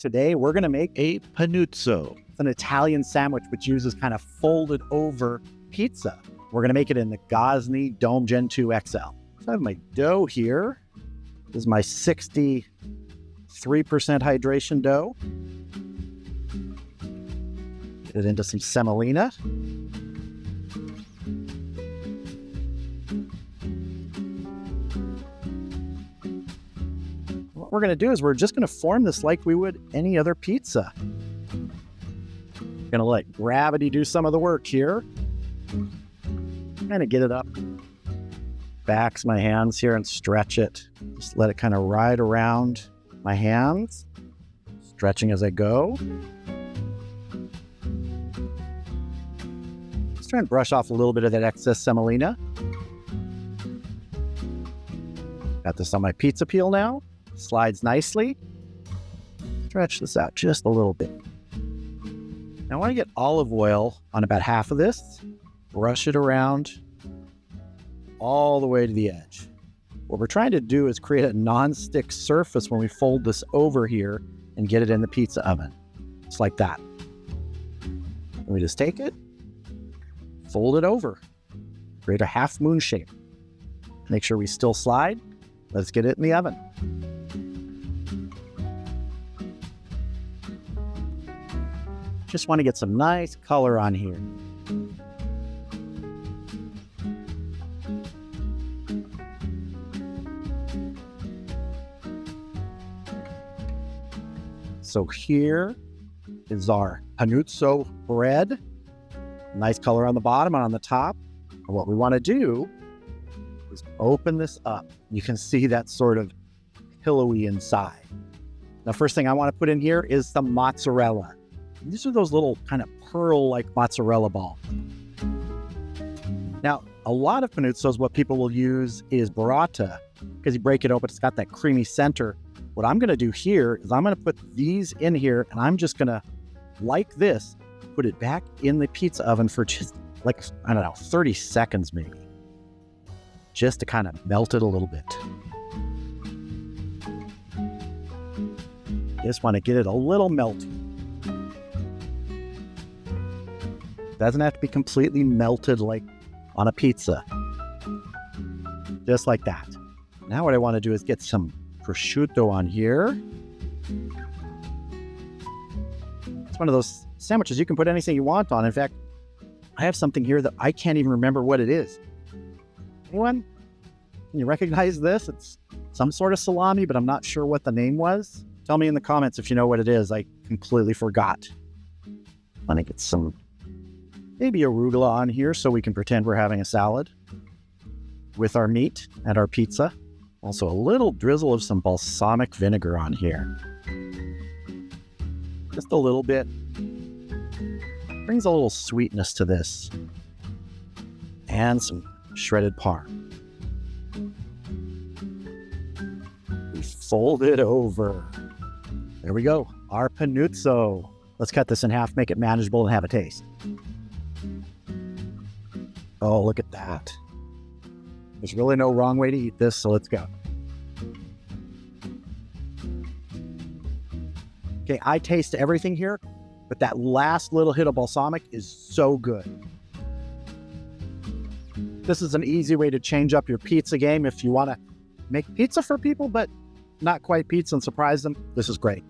Today, we're going to make a Panuozzo. It's an Italian sandwich which uses kind of folded over pizza. We're going to make it in the Gozney Dome Gen 2 XL. So I have my dough here. This is my 63% hydration dough. Get it into some semolina. What we're going to do is we're just going to form this like we would any other pizza. Going to let gravity do some of the work here. Kind of get it up. Backs my hands here and stretch it. Just let it kind of ride around my hands, stretching as I go. Just try and brush off a little bit of that excess semolina. Got this on my pizza peel now. Slides nicely. Stretch this out just a little bit. Now I want to get olive oil on about half of this. Brush it around all the way to the edge. What we're trying to do is create a non-stick surface when we fold this over here and get it in the pizza oven. Just like that. And we just take it, fold it over, create a half moon shape. Make sure we still slide. Let's get it in the oven. Just want to get some nice color on here. So here is our Panuozzo bread. Nice color on the bottom and on the top. And what we want to do is open this up. You can see that sort of pillowy inside. Now, first thing I want to put in here is the mozzarella. These are those little kind of pearl-like mozzarella balls. Now, a lot of Panuozzos, what people will use is burrata, because you break it open, it's got that creamy center. What I'm going to do here is I'm going to put these in here, and I'm just going to, like this, put it back in the pizza oven for just, like, I don't know, 30 seconds maybe, just to kind of melt it a little bit. Just want to get it a little melty. Doesn't have to be completely melted like on a pizza. Just like that. Now what I want to do is get some prosciutto on here. It's one of those sandwiches you can put anything you want on. In fact, I have something here that I can't even remember what it is. Anyone? Can you recognize this? It's some sort of salami, but I'm not sure what the name was. Tell me in the comments if you know what it is. I completely forgot. Let me get some maybe arugula on here so we can pretend we're having a salad with our meat and our pizza. Also a little drizzle of some balsamic vinegar on here. Just a little bit. Brings a little sweetness to this. And some shredded parm. We fold it over. There we go. Our Panuozzo. Let's cut this in half, make it manageable, and have a taste. Oh, look at that. There's really no wrong way to eat this, so let's go. Okay, I taste everything here, but that last little hit of balsamic is so good. This is an easy way to change up your pizza game if you want to make pizza for people, but not quite pizza and surprise them. This is great.